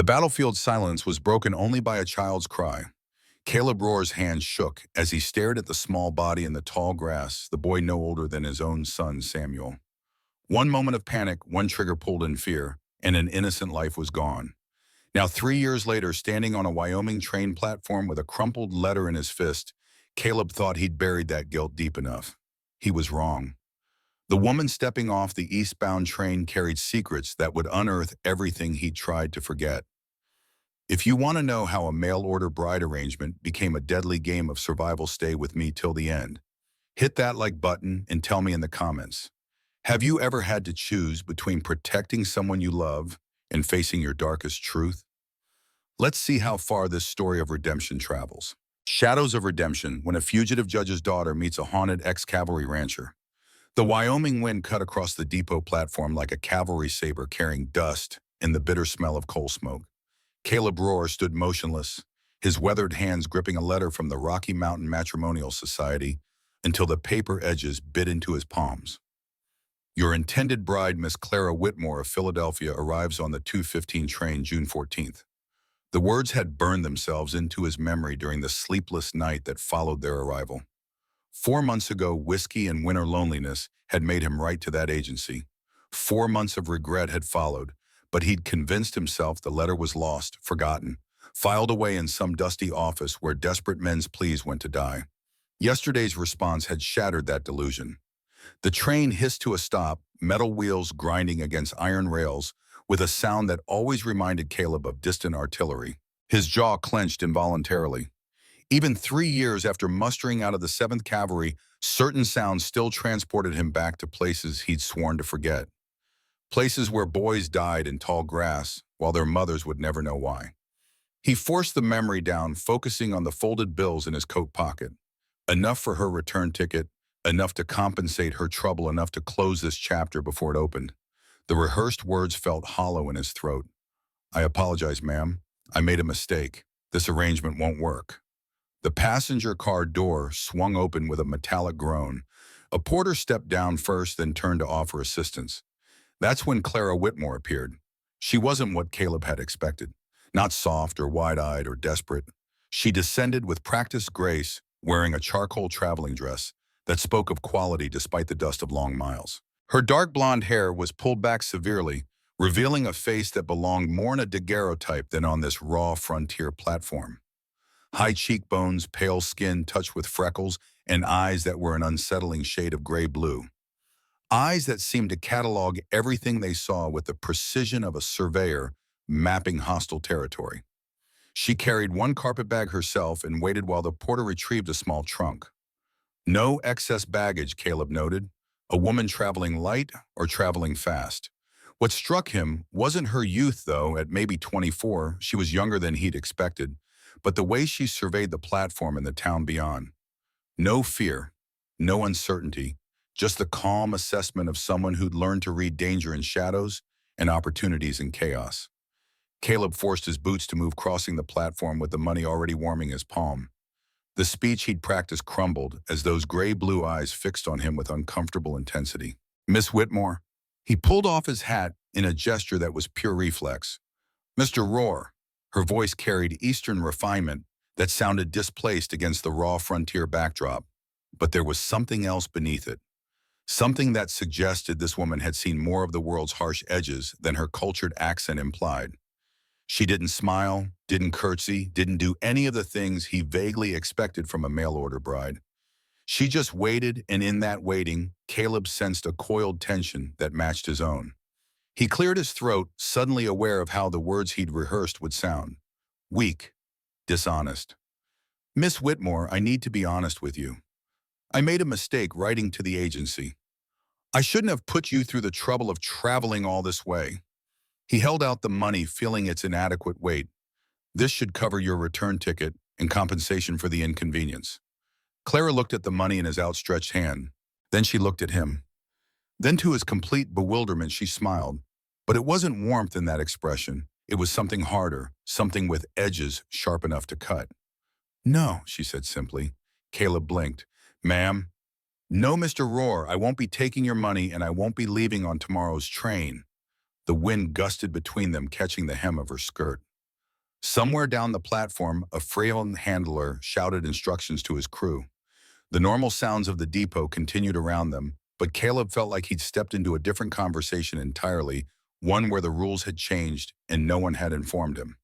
The battlefield's silence was broken only by a child's cry. Caleb Rohr's hand shook as he stared at the small body in the tall grass, the boy no older than his own son, Samuel. One moment of panic, one trigger pulled in fear, and an innocent life was gone. Now, 3 years later, standing on a Wyoming train platform with a crumpled letter in his fist, Caleb thought he'd buried that guilt deep enough. He was wrong. The woman stepping off the eastbound train carried secrets that would unearth everything he'd tried to forget. If you want to know how a mail-order bride arrangement became a deadly game of survival, stay with me till the end. Hit that like button and tell me in the comments. Have you ever had to choose between protecting someone you love and facing your darkest truth? Let's see how far this story of redemption travels. Shadows of redemption, when a fugitive judge's daughter meets a haunted ex-cavalry rancher. The Wyoming wind cut across the depot platform like a cavalry saber carrying dust and the bitter smell of coal smoke. Caleb Rohr stood motionless, his weathered hands gripping a letter from the Rocky Mountain Matrimonial Society until the paper edges bit into his palms. Your intended bride, Miss Clara Whitmore of Philadelphia, arrives on the 2:15 train June 14th. The words had burned themselves into his memory during the sleepless night that followed their arrival. 4 months ago, whiskey and winter loneliness had made him write to that agency. 4 months of regret had followed, but he'd convinced himself the letter was lost, forgotten, filed away in some dusty office where desperate men's pleas went to die. Yesterday's response had shattered that delusion. The train hissed to a stop, metal wheels grinding against iron rails, with a sound that always reminded Caleb of distant artillery. His jaw clenched involuntarily. Even 3 years after mustering out of the 7th Cavalry, certain sounds still transported him back to places he'd sworn to forget. Places where boys died in tall grass, while their mothers would never know why. He forced the memory down, focusing on the folded bills in his coat pocket. Enough for her return ticket, enough to compensate her trouble, enough to close this chapter before it opened. The rehearsed words felt hollow in his throat. "I apologize, ma'am. I made a mistake. This arrangement won't work." The passenger car door swung open with a metallic groan. A porter stepped down first, then turned to offer assistance. That's when Clara Whitmore appeared. She wasn't what Caleb had expected. Not soft or wide-eyed or desperate. She descended with practiced grace, wearing a charcoal traveling dress that spoke of quality despite the dust of long miles. Her dark blonde hair was pulled back severely, revealing a face that belonged more in a daguerreotype than on this raw frontier platform. High cheekbones, pale skin touched with freckles, and eyes that were an unsettling shade of gray-blue. Eyes that seemed to catalog everything they saw with the precision of a surveyor mapping hostile territory. She carried one carpet bag herself and waited while the porter retrieved a small trunk. No excess baggage, Caleb noted. A woman traveling light or traveling fast. What struck him wasn't her youth, though. At maybe 24, she was younger than he'd expected, but the way she surveyed the platform and the town beyond. No fear, no uncertainty, just the calm assessment of someone who'd learned to read danger in shadows and opportunities in chaos. Caleb forced his boots to move, crossing the platform with the money already warming his palm. The speech he'd practiced crumbled as those gray-blue eyes fixed on him with uncomfortable intensity. "Miss Whitmore." He pulled off his hat in a gesture that was pure reflex. "Mr. Rohr." Her voice carried Eastern refinement that sounded displaced against the raw frontier backdrop. But there was something else beneath it. Something that suggested this woman had seen more of the world's harsh edges than her cultured accent implied. She didn't smile, didn't curtsy, didn't do any of the things he vaguely expected from a mail-order bride. She just waited, and in that waiting, Caleb sensed a coiled tension that matched his own. He cleared his throat, suddenly aware of how the words he'd rehearsed would sound. Weak, dishonest. "Miss Whitmore, I need to be honest with you. I made a mistake writing to the agency. I shouldn't have put you through the trouble of traveling all this way." He held out the money, feeling its inadequate weight. "This should cover your return ticket and compensation for the inconvenience." Clara looked at the money in his outstretched hand. Then she looked at him. Then, to his complete bewilderment, she smiled. But it wasn't warmth in that expression. It was something harder, something with edges sharp enough to cut. "No," she said simply. Caleb blinked. "Ma'am." "No, Mr. Rohr, I won't be taking your money, and I won't be leaving on tomorrow's train." The wind gusted between them, catching the hem of her skirt. Somewhere down the platform, a frail handler shouted instructions to his crew. The normal sounds of the depot continued around them, but Caleb felt like he'd stepped into a different conversation entirely, one where the rules had changed and no one had informed him.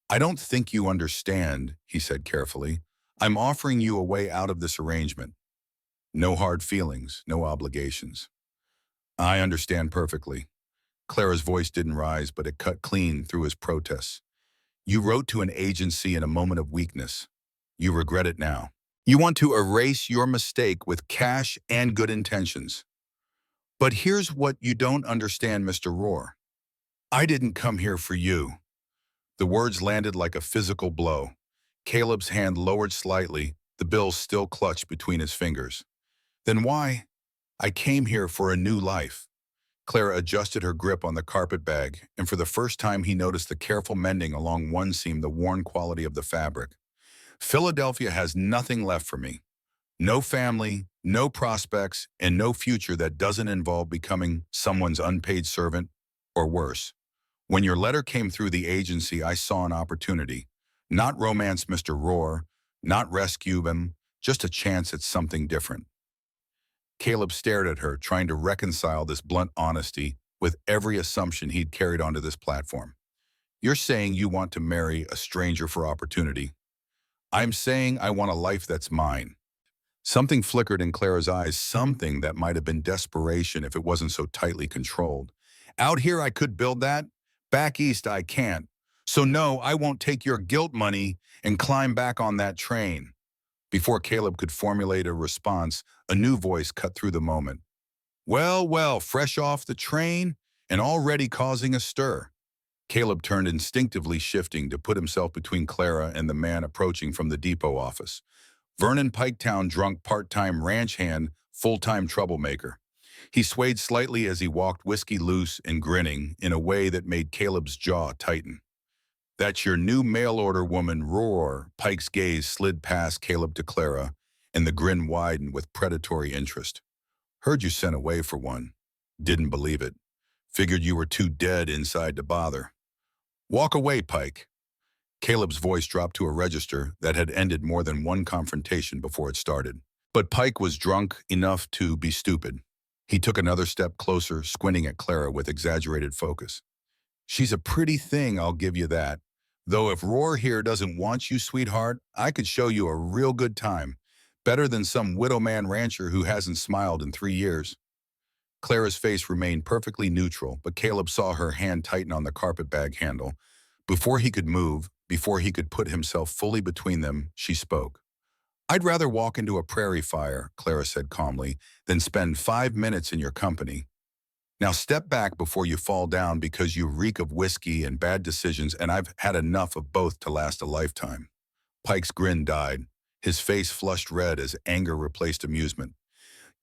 "I don't think you understand," he said carefully. "I'm offering you a way out of this arrangement. No hard feelings, no obligations." "I understand perfectly." Clara's voice didn't rise, but it cut clean through his protests. "You wrote to an agency in a moment of weakness. You regret it now. You want to erase your mistake with cash and good intentions. But here's what you don't understand, Mr. Rohr. I didn't come here for you." The words landed like a physical blow. Caleb's hand lowered slightly, the bill still clutched between his fingers. "Then why? I came here for a new life." Clara adjusted her grip on the carpet bag, and for the first time he noticed the careful mending along one seam, the worn quality of the fabric. "Philadelphia has nothing left for me. No family, no prospects, and no future that doesn't involve becoming someone's unpaid servant, or worse. When your letter came through the agency, I saw an opportunity. Not romance Mr. Rohr, not rescue him, just a chance at something different." Caleb stared at her, trying to reconcile this blunt honesty with every assumption he'd carried onto this platform. "You're saying you want to marry a stranger for opportunity. I'm saying I want a life that's mine." Something flickered in Clara's eyes, something that might have been desperation if it wasn't so tightly controlled. "Out here I could build that. Back east I can't. So no, I won't take your guilt money and climb back on that train." Before Caleb could formulate a response, a new voice cut through the moment. "Well, well, fresh off the train and already causing a stir." Caleb turned, instinctively shifting to put himself between Clara and the man approaching from the depot office. Vernon Piketown, drunk part-time ranch hand, full-time troublemaker. He swayed slightly as he walked, whiskey loose and grinning in a way that made Caleb's jaw tighten. "That's your new mail-order woman, Rohr." Pike's gaze slid past Caleb to Clara, and the grin widened with predatory interest. "Heard you sent away for one. Didn't believe it. Figured you were too dead inside to bother. Walk away, Pike." Caleb's voice dropped to a register that had ended more than one confrontation before it started. But Pike was drunk enough to be stupid. He took another step closer, squinting at Clara with exaggerated focus. "She's a pretty thing, I'll give you that. Though if Rohr here doesn't want you, sweetheart, I could show you a real good time. Better than some widow man rancher who hasn't smiled in 3 years. Clara's face remained perfectly neutral, but Caleb saw her hand tighten on the carpet bag handle. Before he could move, before he could put himself fully between them, she spoke. "I'd rather walk into a prairie fire," Clara said calmly, "than spend 5 minutes in your company. Now step back before you fall down, because you reek of whiskey and bad decisions, and I've had enough of both to last a lifetime." Pike's grin died. His face flushed red as anger replaced amusement.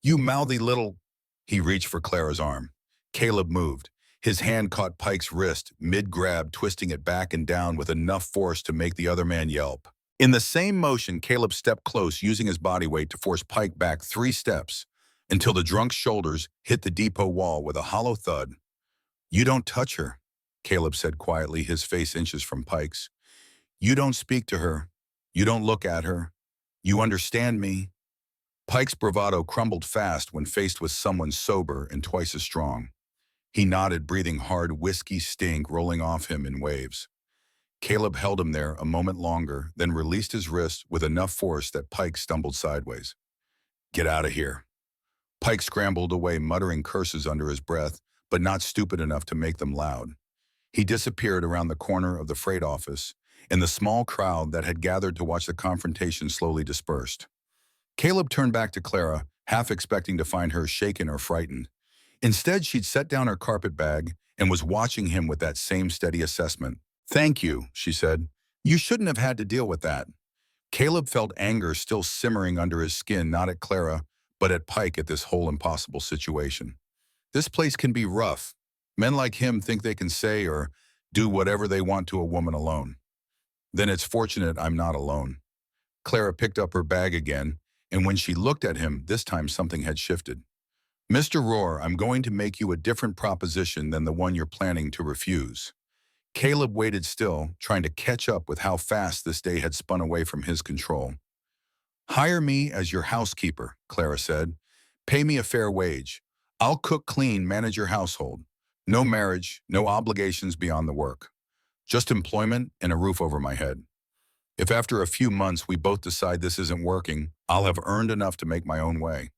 "You mouthy little—" He reached for Clara's arm. Caleb moved. His hand caught Pike's wrist, mid-grab, twisting it back and down with enough force to make the other man yelp. In the same motion, Caleb stepped close, using his body weight to force Pike back 3 steps, until the drunk's shoulders hit the depot wall with a hollow thud. "You don't touch her," Caleb said quietly, his face inches from Pike's. "You don't speak to her. You don't look at her. You understand me?" Pike's bravado crumbled fast when faced with someone sober and twice as strong. He nodded, breathing hard whiskey stink rolling off him in waves. Caleb held him there a moment longer, then released his wrist with enough force that Pike stumbled sideways. "Get out of here." Pike scrambled away, muttering curses under his breath, but not stupid enough to make them loud. He disappeared around the corner of the freight office, and the small crowd that had gathered to watch the confrontation slowly dispersed. Caleb turned back to Clara, half expecting to find her shaken or frightened. Instead, she'd set down her carpet bag and was watching him with that same steady assessment. "Thank you," she said. "You shouldn't have had to deal with that." Caleb felt anger still simmering under his skin, not at Clara, but at Pike at this whole impossible situation. This place can be rough. Men like him think they can say or do whatever they want to a woman alone. Then it's fortunate I'm not alone. Clara picked up her bag again, and when she looked at him, this time something had shifted. "Mr. Rohr, I'm going to make you a different proposition than the one you're planning to refuse." Caleb waited still, trying to catch up with how fast this day had spun away from his control. "Hire me as your housekeeper," Clara said. "Pay me a fair wage. I'll cook, clean, manage your household. No marriage, no obligations beyond the work. Just employment and a roof over my head. If after a few months we both decide this isn't working, I'll have earned enough to make my own way.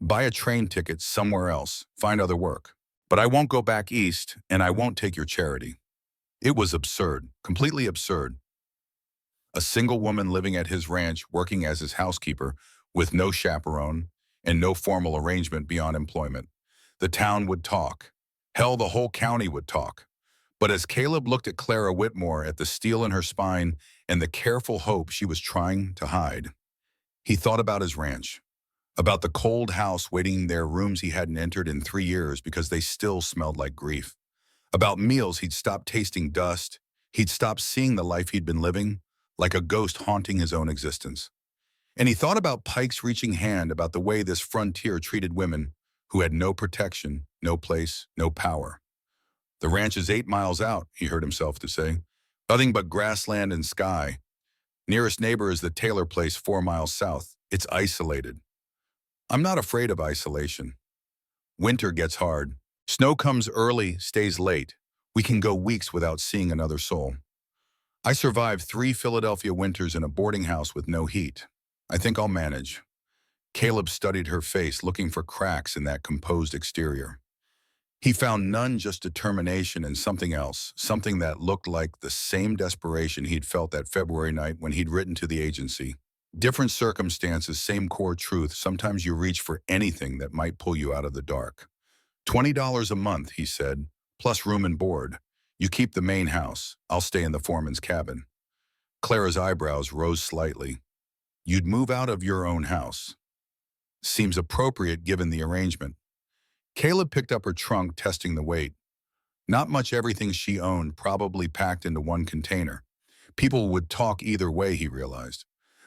Buy a train ticket somewhere else, find other work. But I won't go back east, and I won't take your charity." It was absurd, completely absurd. A single woman living at his ranch, working as his housekeeper, with no chaperone and no formal arrangement beyond employment. The town would talk. Hell, the whole county would talk. But as Caleb looked at Clara Whitmore, at the steel in her spine and the careful hope she was trying to hide, he thought about his ranch, about the cold house waiting there, rooms he hadn't entered in 3 years because they still smelled like grief, about meals he'd stopped tasting dust, he'd stopped seeing the life he'd been living, like a ghost haunting his own existence. And he thought about Pike's reaching hand, about the way this frontier treated women who had no protection, no place, no power. "The ranch is 8 miles out," he heard himself to say. "Nothing but grassland and sky. Nearest neighbor is the Taylor place 4 miles south. It's isolated. I'm not afraid of isolation. Winter gets hard. Snow comes early, stays late. We can go weeks without seeing another soul. I survived 3 Philadelphia winters in a boarding house with no heat. I think I'll manage." Caleb studied her face, looking for cracks in that composed exterior. He found none, just determination and something else, something that looked like the same desperation he'd felt that February night when he'd written to the agency. Different circumstances, same core truth. Sometimes you reach for anything that might pull you out of the dark. $20 a month, he said, plus room and board. You keep the main house. I'll stay in the foreman's cabin. Clara's eyebrows rose slightly. You'd move out of your own house. Seems appropriate given the arrangement. Caleb picked up her trunk, testing the weight. Not much everything she owned, probably packed into one container. People would talk either way, he realized.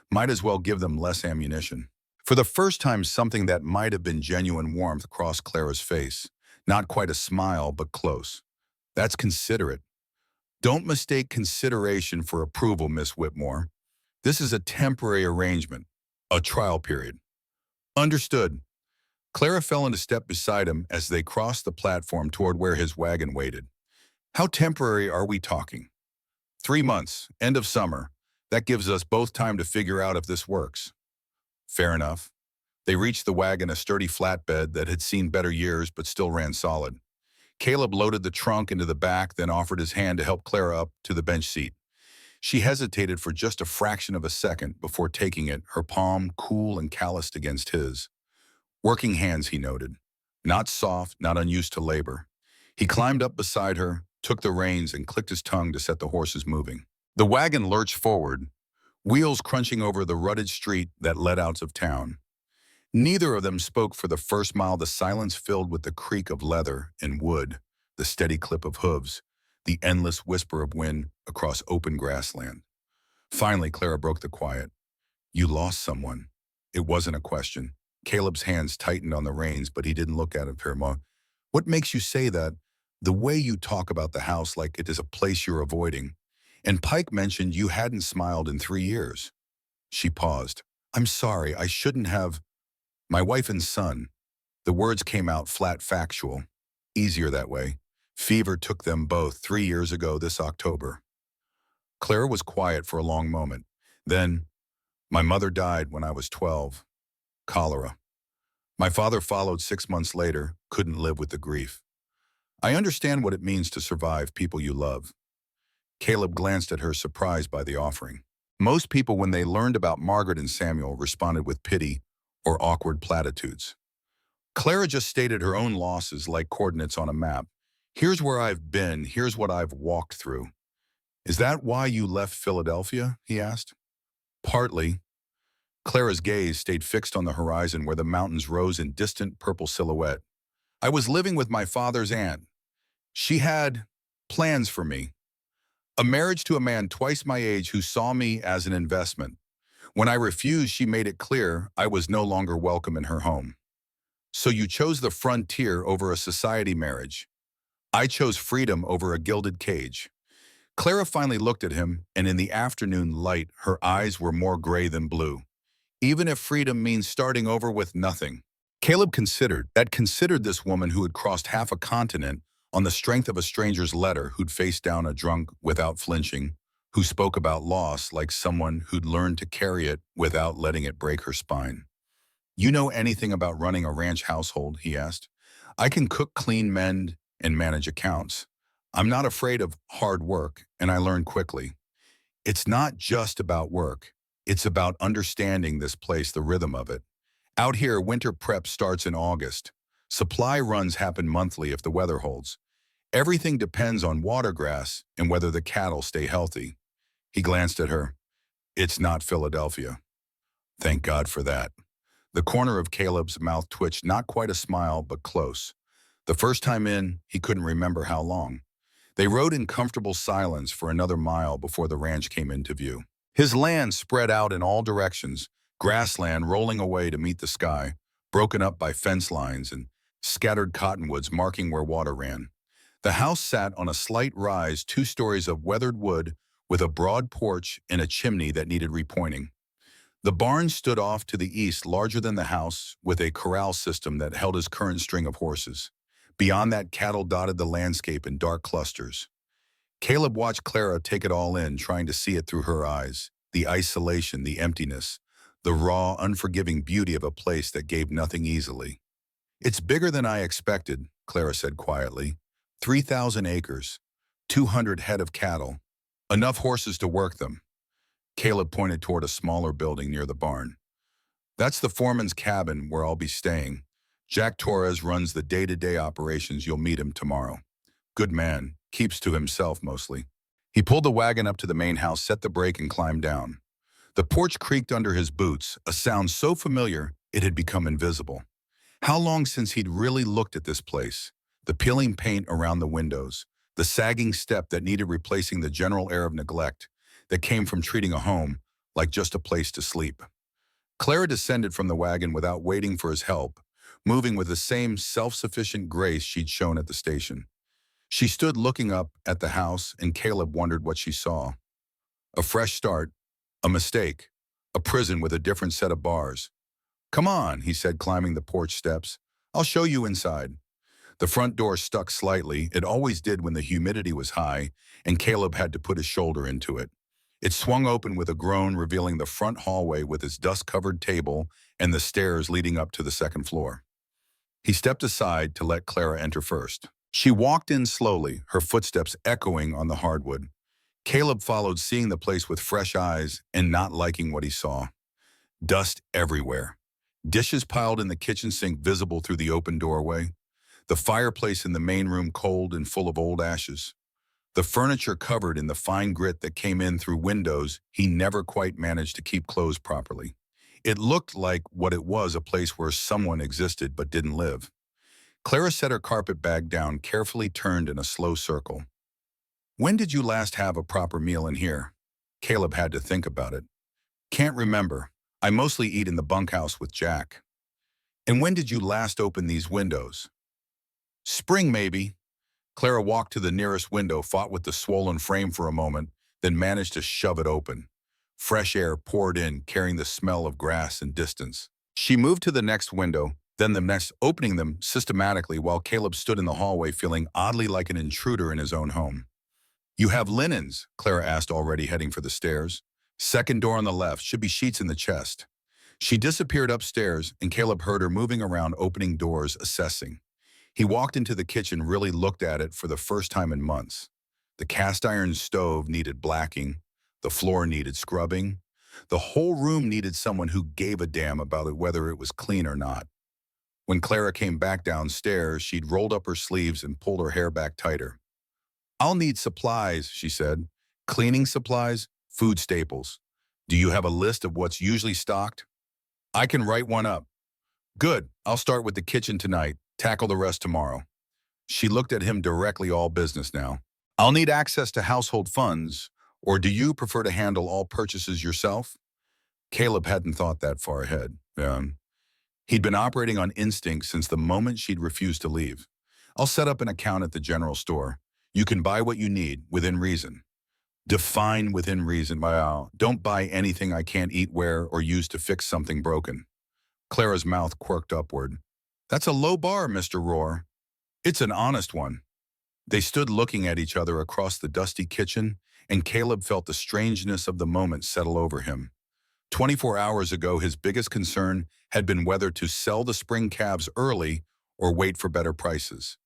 Might as well give them less ammunition. For the first time, something that might have been genuine warmth crossed Clara's face. Not quite a smile, but close. That's considerate. Don't mistake consideration for approval, Miss Whitmore. This is a temporary arrangement, a trial period. Understood. Clara fell into step beside him as they crossed the platform toward where his wagon waited. How temporary are we talking? 3 months, end of summer. That gives us both time to figure out if this works. Fair enough. They reached the wagon, a sturdy flatbed that had seen better years but still ran solid. Caleb loaded the trunk into the back, then offered his hand to help Clara up to the bench seat. She hesitated for just a fraction of a second before taking it, her palm cool and calloused against his. Working hands, he noted. Not soft, not unused to labor. He climbed up beside her, took the reins, and clicked his tongue to set the horses moving. The wagon lurched forward, wheels crunching over the rutted street that led out of town. Neither of them spoke for the first mile, the silence filled with the creak of leather and wood, the steady clip of hooves, the endless whisper of wind across open grassland. Finally, Clara broke the quiet. You lost someone. It wasn't a question. Caleb's hands tightened on the reins, but he didn't look at her. What makes you say that? The way you talk about the house like it is a place you're avoiding. And Pike mentioned you hadn't smiled in 3 years. She paused. I'm sorry, I shouldn't have. My wife and son. The words came out flat, factual. Easier that way. Fever took them both 3 years ago this October. Clara was quiet for a long moment. Then, my mother died when I was 12. Cholera. My father followed 6 months later, couldn't live with the grief. I understand what it means to survive people you love. Caleb glanced at her, surprised by the offering. Most people, when they learned about Margaret and Samuel, responded with pity or awkward platitudes. Clara just stated her own losses like coordinates on a map. Here's where I've been, here's what I've walked through. Is that why you left Philadelphia? He asked. Partly. Clara's gaze stayed fixed on the horizon where the mountains rose in distant purple silhouette. I was living with my father's aunt. She had plans for me. A marriage to a man twice my age who saw me as an investment. When I refused, she made it clear I was no longer welcome in her home. So you chose the frontier over a society marriage. I chose freedom over a gilded cage. Clara finally looked at him, and in the afternoon light, her eyes were more gray than blue. Even if freedom means starting over with nothing. Caleb considered this woman who had crossed half a continent on the strength of a stranger's letter, who'd faced down a drunk without flinching, who spoke about loss like someone who'd learned to carry it without letting it break her spine. "You know anything about running a ranch household?" he asked. "I can cook, clean, mend, and manage accounts. I'm not afraid of hard work, and I learn quickly." It's not just about work. It's about understanding this place, the rhythm of it. Out here, winter prep starts in August. Supply runs happen monthly if the weather holds. Everything depends on water grass and whether the cattle stay healthy. He glanced at her. "It's not Philadelphia." Thank God for that. The corner of Caleb's mouth twitched, not quite a smile, but close. The first time in, he couldn't remember how long. They rode in comfortable silence for another mile before the ranch came into view. His land spread out in all directions, grassland rolling away to meet the sky, broken up by fence lines and scattered cottonwoods marking where water ran. The house sat on a slight rise, 2 stories of weathered wood with a broad porch and a chimney that needed repointing. The barn stood off to the east, larger than the house, with a corral system that held his current string of horses. Beyond that, cattle dotted the landscape in dark clusters. Caleb watched Clara take it all in, trying to see it through her eyes. The isolation, the emptiness, the raw, unforgiving beauty of a place that gave nothing easily. "It's bigger than I expected," Clara said quietly. 3,000 acres, 200 head of cattle, enough horses to work them. Caleb pointed toward a smaller building near the barn. "That's the foreman's cabin where I'll be staying. Jack Torres runs the day-to-day operations. You'll meet him tomorrow. Good man, keeps to himself mostly." He pulled the wagon up to the main house, set the brake, and climbed down. The porch creaked under his boots, a sound so familiar it had become invisible. How long since he'd really looked at this place? The peeling paint around the windows, the sagging step that needed replacing, the general air of neglect that came from treating a home like just a place to sleep. Clara descended from the wagon without waiting for his help, moving with the same self-sufficient grace she'd shown at the station. She stood looking up at the house, and Caleb wondered what she saw. A fresh start, a mistake, a prison with a different set of bars. "Come on," he said, climbing the porch steps. "I'll show you inside." The front door stuck slightly. It always did when the humidity was high, and Caleb had to put his shoulder into it. It swung open with a groan, revealing the front hallway with its dust-covered table and the stairs leading up to the second floor. He stepped aside to let Clara enter first. She walked in slowly, her footsteps echoing on the hardwood. Caleb followed, seeing the place with fresh eyes and not liking what he saw. Dust everywhere. Dishes piled in the kitchen sink visible through the open doorway. The fireplace in the main room cold and full of old ashes. The furniture covered in the fine grit that came in through windows he never quite managed to keep closed properly. It looked like what it was, a place where someone existed but didn't live. Clara set her carpet bag down, carefully turned in a slow circle. "When did you last have a proper meal in here?" Caleb had to think about it. "Can't remember. I mostly eat in the bunkhouse with Jack." "And when did you last open these windows?" "Spring, maybe." Clara walked to the nearest window, fought with the swollen frame for a moment, then managed to shove it open. Fresh air poured in, carrying the smell of grass and distance. She moved to the next window, then the next, opening them systematically while Caleb stood in the hallway feeling oddly like an intruder in his own home. "You have linens?" Clara asked, already heading for the stairs. "Second door on the left, should be sheets in the chest." She disappeared upstairs, and Caleb heard her moving around, opening doors, assessing. He walked into the kitchen, really looked at it for the first time in months. The cast iron stove needed blacking. The floor needed scrubbing. The whole room needed someone who gave a damn about it, whether it was clean or not. When Clara came back downstairs, she'd rolled up her sleeves and pulled her hair back tighter. "I'll need supplies," she said. "Cleaning supplies, food staples. Do you have a list of what's usually stocked?" "I can write one up." "Good. I'll start with the kitchen tonight. Tackle the rest tomorrow." She looked at him directly, all business now. "I'll need access to household funds, or do you prefer to handle all purchases yourself?" Caleb hadn't thought that far ahead. He'd been operating on instinct since the moment she'd refused to leave. "I'll set up an account at the general store. You can buy what you need, within reason. Define within reason. Wow. Don't buy anything I can't eat, wear, or use to fix something broken. Clara's mouth quirked upward. That's a low bar, Mr. Roar. It's an honest one. They stood looking at each other across the dusty kitchen, and Caleb felt the strangeness of the moment settle over him. 24 hours ago, his biggest concern had been whether to sell the spring calves early or wait for better prices.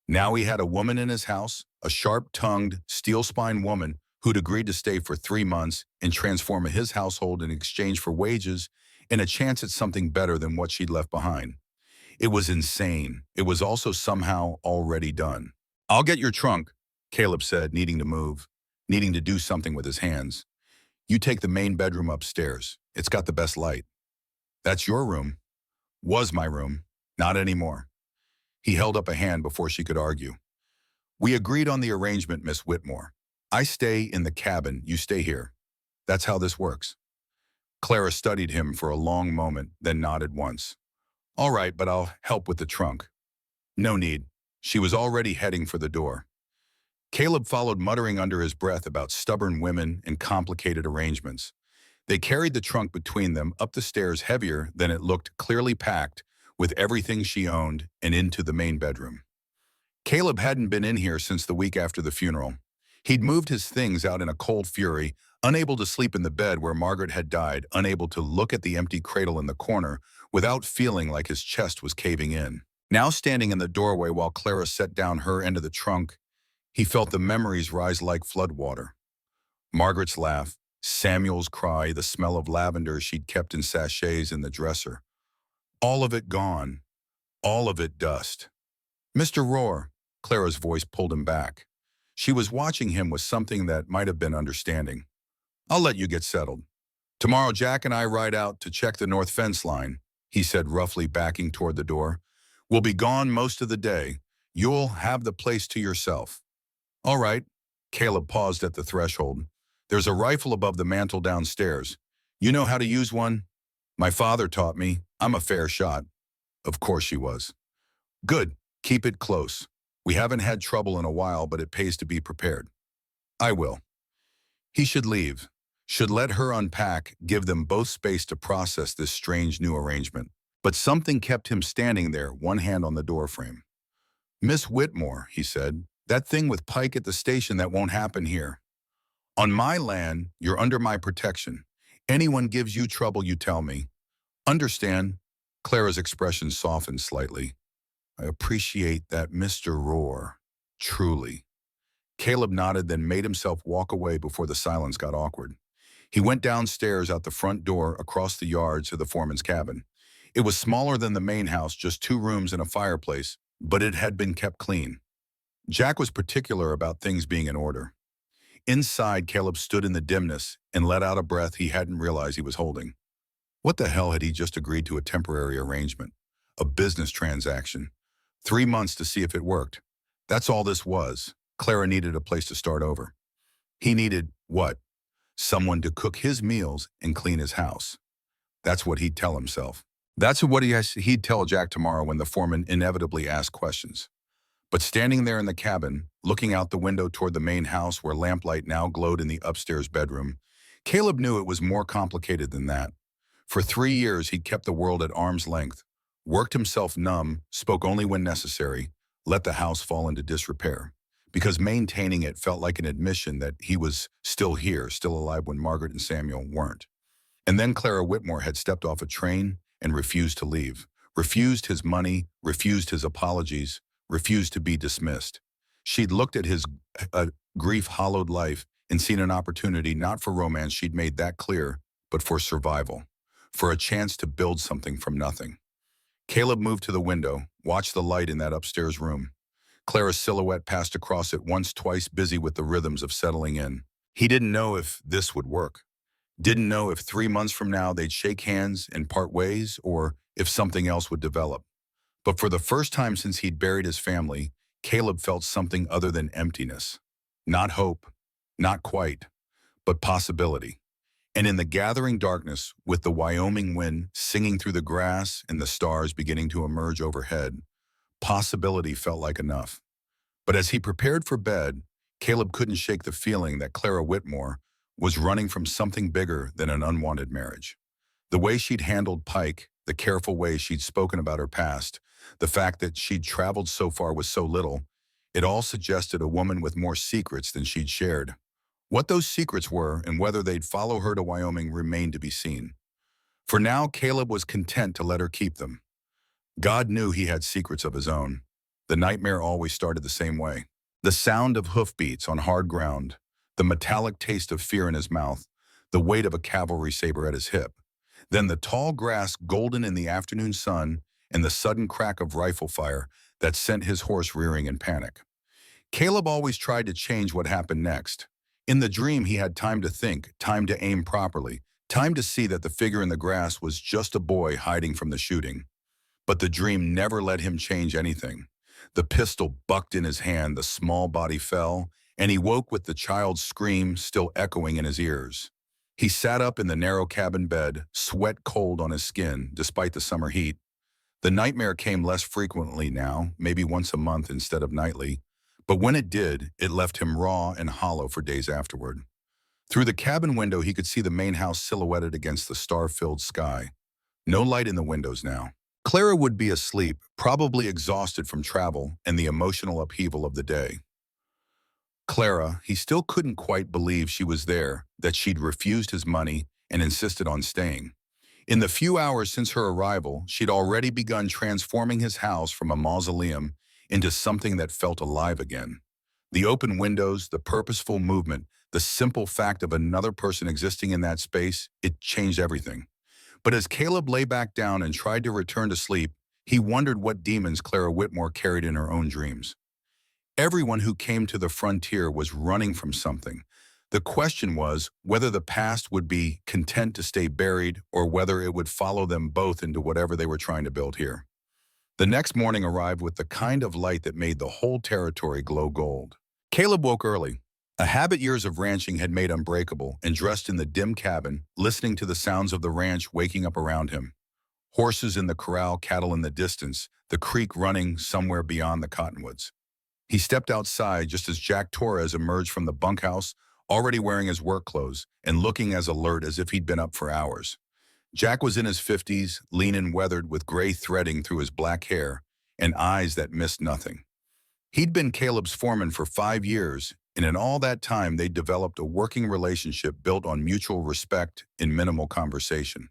Now he had a woman in his house, a sharp-tongued, steel-spined woman who'd agreed to stay for 3 months and transform his household in exchange for wages and a chance at something better than what she'd left behind. It was insane. It was also somehow already done. I'll get your trunk, Caleb said, needing to move, needing to do something with his hands. You take the main bedroom upstairs. It's got the best light. That's your room. Was my room. Not anymore. He held up a hand before she could argue. We agreed on the arrangement, Miss Whitmore. I stay in the cabin, you stay here. That's how this works. Clara studied him for a long moment, then nodded once. All right, but I'll help with the trunk. No need. She was already heading for the door. Caleb followed, muttering under his breath about stubborn women and complicated arrangements. They carried the trunk between them up the stairs, heavier than it looked, clearly packed with everything she owned, and into the main bedroom. Caleb hadn't been in here since the week after the funeral. He'd moved his things out in a cold fury, unable to sleep in the bed where Margaret had died, unable to look at the empty cradle in the corner without feeling like his chest was caving in. Now standing in the doorway while Clara set down her end of the trunk, he felt the memories rise like floodwater. Margaret's laugh, Samuel's cry, the smell of lavender she'd kept in sachets in the dresser. All of it gone. All of it dust. Mr. Roar, Clara's voice pulled him back. She was watching him with something that might have been understanding. I'll let you get settled. Tomorrow Jack and I ride out to check the north fence line, he said, roughly backing toward the door. We'll be gone most of the day. You'll have the place to yourself. All right. Caleb paused at the threshold. There's a rifle above the mantel downstairs. You know how to use one? My father taught me. I'm a fair shot. Of course she was. Good. Keep it close. We haven't had trouble in a while, but it pays to be prepared. I will. He should leave. Should let her unpack, give them both space to process this strange new arrangement. But something kept him standing there, one hand on the doorframe. Miss Whitmore, he said, that thing with Pike at the station, that won't happen here. On my land, you're under my protection. Anyone gives you trouble, you tell me. Understand? Clara's expression softened slightly. I appreciate that, Mr. Roar. Truly. Caleb nodded, then made himself walk away before the silence got awkward. He went downstairs out the front door across the yard to the foreman's cabin. It was smaller than the main house, just 2 rooms and a fireplace, but it had been kept clean. Jack was particular about things being in order. Inside, Caleb stood in the dimness and let out a breath he hadn't realized he was holding. What the hell had he just agreed to? A temporary arrangement? A business transaction? 3 months to see if it worked. That's all this was. Clara needed a place to start over. He needed, what? Someone to cook his meals and clean his house. That's what he'd tell himself. That's what he'd tell Jack tomorrow when the foreman inevitably asked questions. But standing there in the cabin, looking out the window toward the main house where lamplight now glowed in the upstairs bedroom, Caleb knew it was more complicated than that. For 3 years, he'd kept the world at arm's length, worked himself numb, spoke only when necessary, let the house fall into disrepair, because maintaining it felt like an admission that he was still here, still alive when Margaret and Samuel weren't. And then Clara Whitmore had stepped off a train and refused to leave, refused his money, refused his apologies, refused to be dismissed. She'd looked at his grief-hollowed life and seen an opportunity not for romance, she'd made that clear, but for survival, for a chance to build something from nothing. Caleb moved to the window, watched the light in that upstairs room. Clara's silhouette passed across it once, twice, busy with the rhythms of settling in. He didn't know if this would work. Didn't know if 3 months from now they'd shake hands and part ways, or if something else would develop. But for the first time since he'd buried his family, Caleb felt something other than emptiness. Not hope, not quite, but possibility. And in the gathering darkness, with the Wyoming wind singing through the grass and the stars beginning to emerge overhead, possibility felt like enough. But as he prepared for bed, Caleb couldn't shake the feeling that Clara Whitmore was running from something bigger than an unwanted marriage. The way she'd handled Pike, the careful way she'd spoken about her past, the fact that she'd traveled so far with so little, it all suggested a woman with more secrets than she'd shared. What those secrets were and whether they'd follow her to Wyoming remained to be seen. For now, Caleb was content to let her keep them. God knew he had secrets of his own. The nightmare always started the same way. The sound of hoofbeats on hard ground, the metallic taste of fear in his mouth, the weight of a cavalry saber at his hip. Then the tall grass golden in the afternoon sun and the sudden crack of rifle fire that sent his horse rearing in panic. Caleb always tried to change what happened next. In the dream, he had time to think, time to aim properly, time to see that the figure in the grass was just a boy hiding from the shooting. But the dream never let him change anything. The pistol bucked in his hand, the small body fell, and he woke with the child's scream still echoing in his ears. He sat up in the narrow cabin bed, sweat cold on his skin despite the summer heat. The nightmare came less frequently now, maybe once a month instead of nightly, but when it did, it left him raw and hollow for days afterward. Through the cabin window, he could see the main house silhouetted against the star-filled sky. No light in the windows now. Clara would be asleep, probably exhausted from travel and the emotional upheaval of the day. Clara, he still couldn't quite believe she was there, that she'd refused his money and insisted on staying. In the few hours since her arrival, she'd already begun transforming his house from a mausoleum into something that felt alive again. The open windows, the purposeful movement, the simple fact of another person existing in that space, it changed everything. But as Caleb lay back down and tried to return to sleep, he wondered what demons Clara Whitmore carried in her own dreams. Everyone who came to the frontier was running from something. The question was whether the past would be content to stay buried or whether it would follow them both into whatever they were trying to build here. The next morning arrived with the kind of light that made the whole territory glow gold. Caleb woke early. A habit years of ranching had made unbreakable, and dressed in the dim cabin, listening to the sounds of the ranch waking up around him. Horses in the corral, cattle in the distance, the creek running somewhere beyond the cottonwoods. He stepped outside just as Jack Torres emerged from the bunkhouse, already wearing his work clothes and looking as alert as if he'd been up for hours. Jack was in his 50s, lean and weathered with gray threading through his black hair and eyes that missed nothing. He'd been Caleb's foreman for 5 years, and in all that time they'd developed a working relationship built on mutual respect and minimal conversation,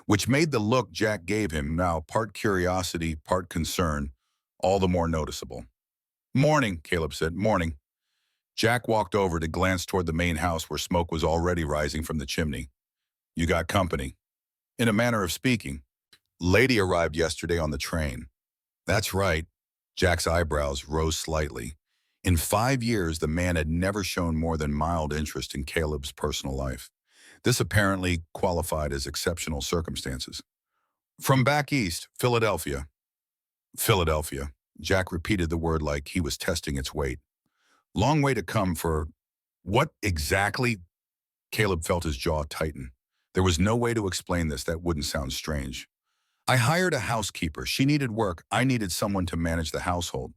which made the look Jack gave him, now part curiosity, part concern, all the more noticeable. "Morning," Caleb said. "Morning." Jack walked over to glance toward the main house where smoke was already rising from the chimney. "You got company." "In a manner of speaking. Lady arrived yesterday on the train." "That's right." Jack's eyebrows rose slightly. In 5 years, the man had never shown more than mild interest in Caleb's personal life. This apparently qualified as exceptional circumstances. "From back east, Philadelphia." "Philadelphia." Jack repeated the word like he was testing its weight. "Long way to come for what exactly?" Caleb felt his jaw tighten. There was no way to explain this that wouldn't sound strange. "I hired a housekeeper. She needed work. I needed someone to manage the household."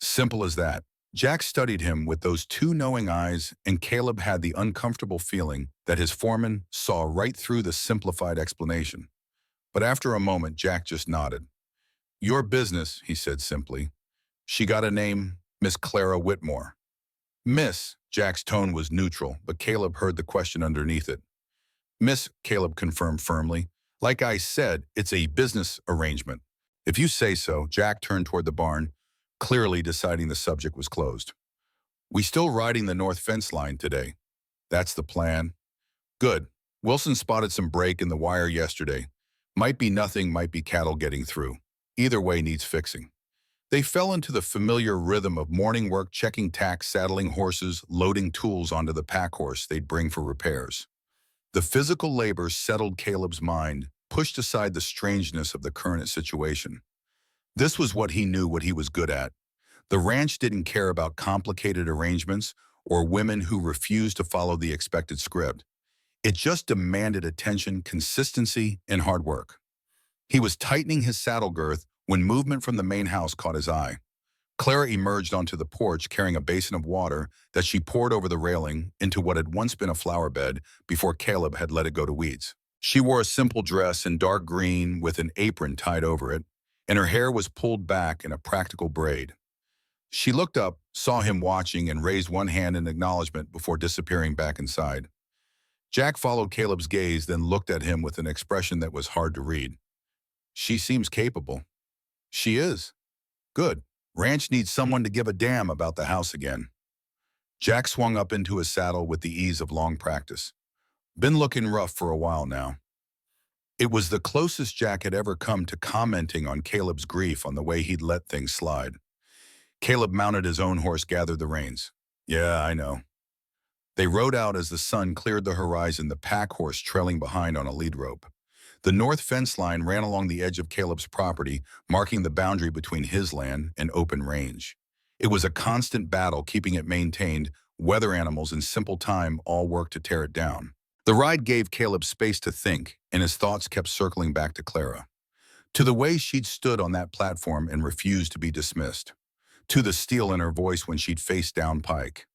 Simple as that. Jack studied him with those two knowing eyes, and Caleb had the uncomfortable feeling that his foreman saw right through the simplified explanation. But after a moment, Jack just nodded. "Your business," he said simply. "She got a name, Miss Clara Whitmore." "Miss," Jack's tone was neutral, but Caleb heard the question underneath it. "Miss," Caleb confirmed firmly. "Like I said, it's a business arrangement." "If you say so." Jack turned toward the barn, clearly deciding the subject was closed. "We still riding the north fence line today?" "That's the plan." "Good. Wilson spotted some break in the wire yesterday. Might be nothing, might be cattle getting through. Either way needs fixing." They fell into the familiar rhythm of morning work, checking tacks, saddling horses, loading tools onto the pack horse they'd bring for repairs. The physical labor settled Caleb's mind, pushed aside the strangeness of the current situation. This was what he knew, what he was good at. The ranch didn't care about complicated arrangements or women who refused to follow the expected script. It just demanded attention, consistency, and hard work. He was tightening his saddle girth when movement from the main house caught his eye. Clara emerged onto the porch carrying a basin of water that she poured over the railing into what had once been a flower bed before Caleb had let it go to weeds. She wore a simple dress in dark green with an apron tied over it, and her hair was pulled back in a practical braid. She looked up, saw him watching, and raised one hand in acknowledgement before disappearing back inside. Jack followed Caleb's gaze, then looked at him with an expression that was hard to read. She seems capable. She is. Good. Ranch needs someone to give a damn about the house again. Jack swung up into his saddle with the ease of long practice. Been looking rough for a while now. It was the closest Jack had ever come to commenting on Caleb's grief on the way he'd let things slide. Caleb mounted his own horse, gathered the reins. Yeah, I know. They rode out as the sun cleared the horizon, the pack horse trailing behind on a lead rope. The north fence line ran along the edge of Caleb's property, marking the boundary between his land and open range. It was a constant battle keeping it maintained. Weather animals and simple time all worked to tear it down. The ride gave Caleb space to think, and his thoughts kept circling back to Clara. To the way she'd stood on that platform and refused to be dismissed. To the steel in her voice when she'd faced down Pike.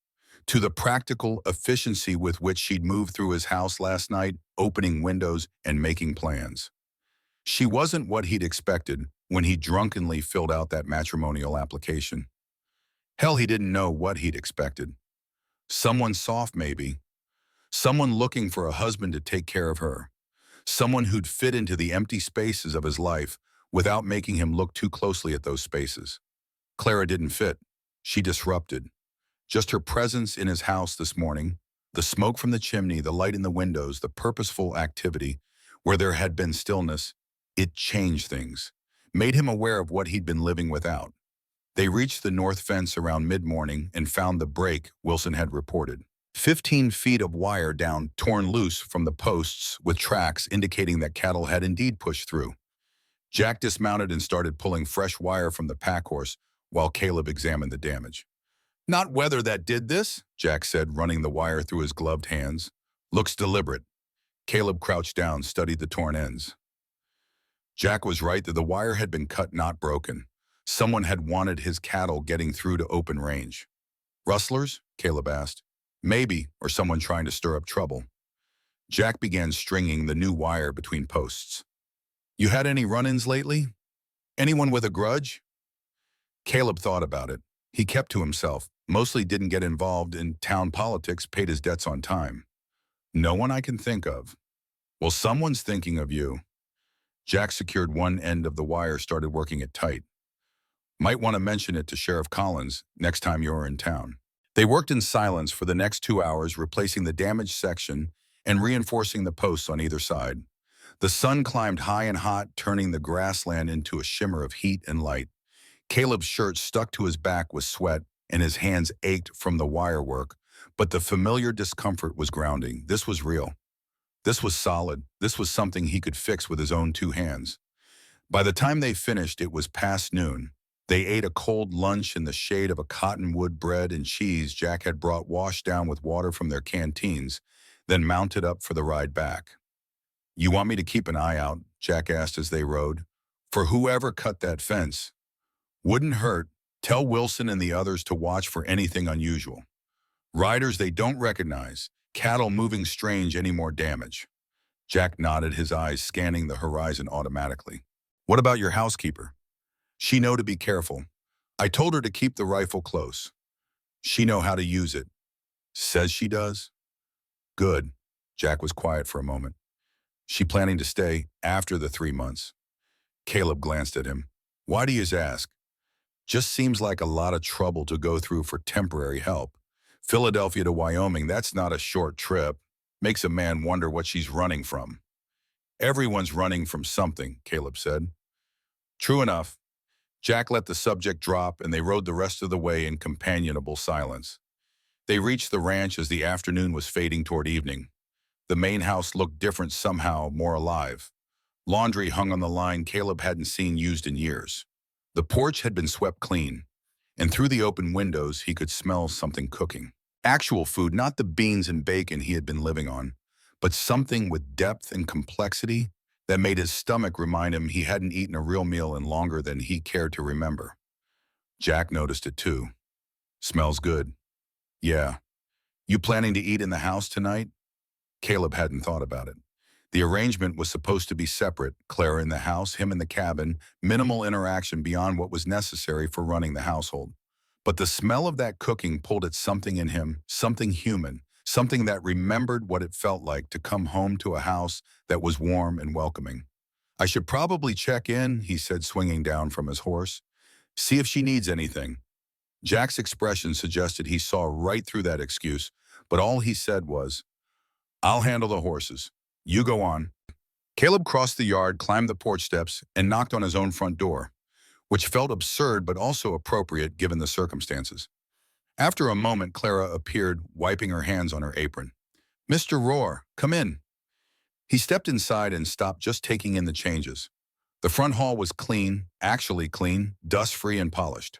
To the practical efficiency with which she'd moved through his house last night, opening windows and making plans. She wasn't what he'd expected when he drunkenly filled out that matrimonial application. Hell, he didn't know what he'd expected. Someone soft, maybe. Someone looking for a husband to take care of her. Someone who'd fit into the empty spaces of his life without making him look too closely at those spaces. Clara didn't fit. She disrupted. Just her presence in his house this morning, the smoke from the chimney, the light in the windows, the purposeful activity, where there had been stillness, it changed things, made him aware of what he'd been living without. They reached the north fence around mid-morning and found the break Wilson had reported. 15 feet of wire down, torn loose from the posts with tracks indicating that cattle had indeed pushed through. Jack dismounted and started pulling fresh wire from the pack horse while Caleb examined the damage. Not weather that did this, Jack said, running the wire through his gloved hands. Looks deliberate. Caleb crouched down, studied the torn ends. Jack was right that the wire had been cut, not broken. Someone had wanted his cattle getting through to open range. Rustlers? Caleb asked. Maybe, or someone trying to stir up trouble. Jack began stringing the new wire between posts. You had any run-ins lately? Anyone with a grudge? Caleb thought about it. He kept to himself, mostly didn't get involved in town politics, paid his debts on time. No one I can think of. Well, someone's thinking of you. Jack secured one end of the wire, started working it tight. Might want to mention it to Sheriff Collins next time you're in town. They worked in silence for the next 2 hours, replacing the damaged section and reinforcing the posts on either side. The sun climbed high and hot, turning the grassland into a shimmer of heat and light. Caleb's shirt stuck to his back with sweat, and his hands ached from the wire work, but the familiar discomfort was grounding. This was real. This was solid. This was something he could fix with his own 2 hands. By the time they finished, it was past noon. They ate a cold lunch in the shade of a cottonwood bread and cheese Jack had brought washed down with water from their canteens, then mounted up for the ride back. You want me to keep an eye out, Jack asked as they rode, for whoever cut that fence? Wouldn't hurt. Tell Wilson and the others to watch for anything unusual. Riders they don't recognize, cattle moving strange, any more damage. Jack nodded, his eyes scanning the horizon automatically. What about your housekeeper? She know to be careful. I told her to keep the rifle close. She know how to use it. Says she does? Good. Jack was quiet for a moment. She planning to stay after the 3 months? Caleb glanced at him. Why do you ask? Just seems like a lot of trouble to go through for temporary help. Philadelphia to Wyoming, that's not a short trip. Makes a man wonder what she's running from. Everyone's running from something, Caleb said. True enough. Jack let the subject drop, and they rode the rest of the way in companionable silence. They reached the ranch as the afternoon was fading toward evening. The main house looked different somehow, more alive. Laundry hung on the line Caleb hadn't seen used in years. The porch had been swept clean, and through the open windows he could smell something cooking. Actual food, not the beans and bacon he had been living on, but something with depth and complexity that made his stomach remind him he hadn't eaten a real meal in longer than he cared to remember. Jack noticed it too. Smells good. Yeah. You planning to eat in the house tonight? Caleb hadn't thought about it. The arrangement was supposed to be separate, Clara in the house, him in the cabin, minimal interaction beyond what was necessary for running the household. But the smell of that cooking pulled at something in him, something human, something that remembered what it felt like to come home to a house that was warm and welcoming. I should probably check in, he said, swinging down from his horse. See if she needs anything. Jack's expression suggested he saw right through that excuse, but all he said was, I'll handle the horses. You go on. Caleb crossed the yard, climbed the porch steps, and knocked on his own front door, which felt absurd but also appropriate given the circumstances. After a moment, Clara appeared, wiping her hands on her apron. Mr. Roar, come in. He stepped inside and stopped, just taking in the changes. The front hall was clean, actually clean, dust-free and polished.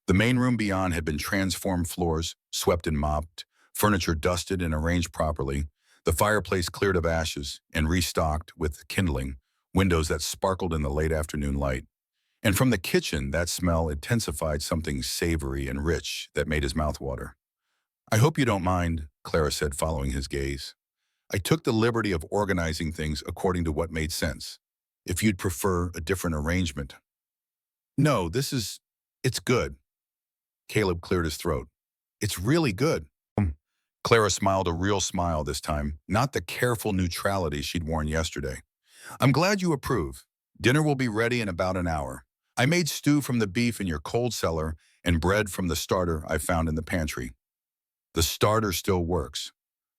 The main room beyond had been transformed, floors swept and mopped, furniture dusted and arranged properly, the fireplace cleared of ashes and restocked with kindling, windows that sparkled in the late afternoon light. And from the kitchen, that smell intensified, something savory and rich that made his mouth water. I hope you don't mind, Clara said, following his gaze. I took the liberty of organizing things according to what made sense. If you'd prefer a different arrangement. No, it's good. Caleb cleared his throat. It's really good. Clara smiled, a real smile this time, not the careful neutrality she'd worn yesterday. I'm glad you approve. Dinner will be ready in about an hour. I made stew from the beef in your cold cellar and bread from the starter I found in the pantry. The starter still works.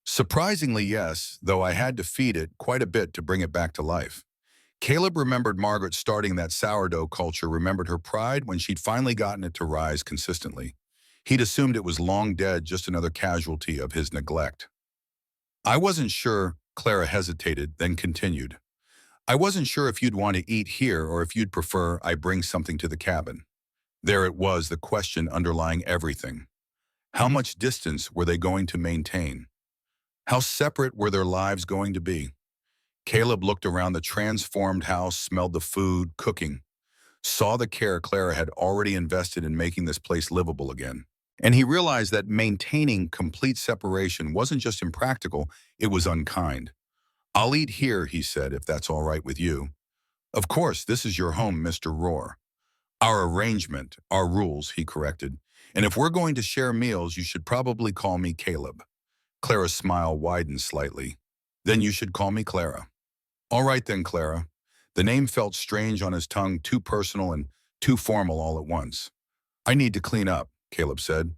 Surprisingly, yes, though I had to feed it quite a bit to bring it back to life. Caleb remembered Margaret starting that sourdough culture, remembered her pride when she'd finally gotten it to rise consistently. He'd assumed it was long dead, just another casualty of his neglect. I wasn't sure, Clara hesitated, then continued. I wasn't sure if you'd want to eat here or if you'd prefer I bring something to the cabin. There it was, the question underlying everything. How much distance were they going to maintain? How separate were their lives going to be? Caleb looked around the transformed house, smelled the food, cooking, saw the care Clara had already invested in making this place livable again. And he realized that maintaining complete separation wasn't just impractical, it was unkind. I'll eat here, he said, if that's all right with you. Of course, this is your home, Mr. Roar. Our arrangement, our rules, he corrected. And if we're going to share meals, you should probably call me Caleb. Clara's smile widened slightly. Then you should call me Clara. All right then, Clara. The name felt strange on his tongue, too personal and too formal all at once. I need to clean up, Caleb said.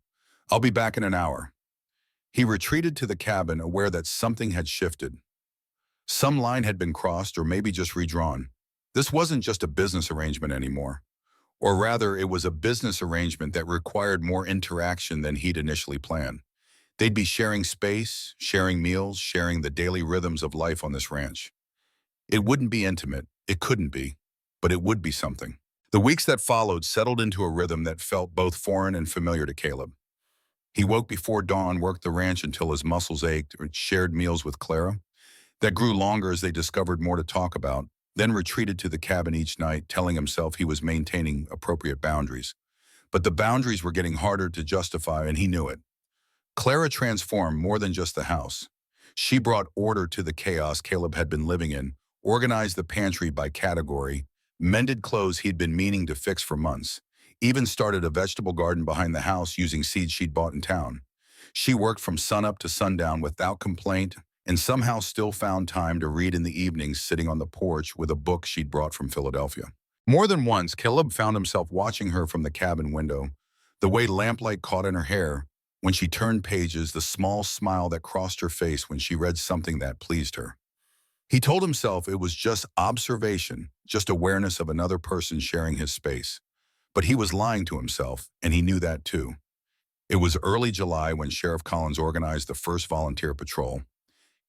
I'll be back in an hour. He retreated to the cabin, aware that something had shifted. Some line had been crossed or maybe just redrawn. This wasn't just a business arrangement anymore. Or rather, it was a business arrangement that required more interaction than he'd initially planned. They'd be sharing space, sharing meals, sharing the daily rhythms of life on this ranch. It wouldn't be intimate, it couldn't be, but it would be something. The weeks that followed settled into a rhythm that felt both foreign and familiar to Caleb. He woke before dawn, worked the ranch until his muscles ached, or shared meals with Clara. That grew longer as they discovered more to talk about, then retreated to the cabin each night, telling himself he was maintaining appropriate boundaries. But the boundaries were getting harder to justify, and he knew it. Clara transformed more than just the house. She brought order to the chaos Caleb had been living in, organized the pantry by category, mended clothes he'd been meaning to fix for months, even started a vegetable garden behind the house using seeds she'd bought in town. She worked from sunup to sundown without complaint and somehow still found time to read in the evenings sitting on the porch with a book she'd brought from Philadelphia. More than once, Caleb found himself watching her from the cabin window, the way lamplight caught in her hair, when she turned pages, the small smile that crossed her face when she read something that pleased her. He told himself it was just observation, just awareness of another person sharing his space. But he was lying to himself, and he knew that too. It was early July when Sheriff Collins organized the first volunteer patrol.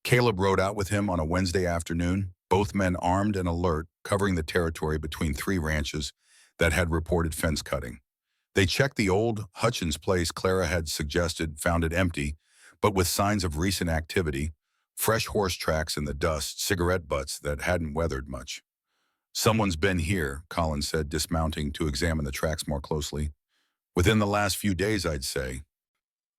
Caleb rode out with him on a Wednesday afternoon, both men armed and alert, covering the territory between three ranches that had reported fence cutting. They checked the old Hutchins place Clara had suggested, found it empty, but with signs of recent activity, fresh horse tracks in the dust, cigarette butts that hadn't weathered much. Someone's been here, Collins said, dismounting to examine the tracks more closely. Within the last few days, I'd say.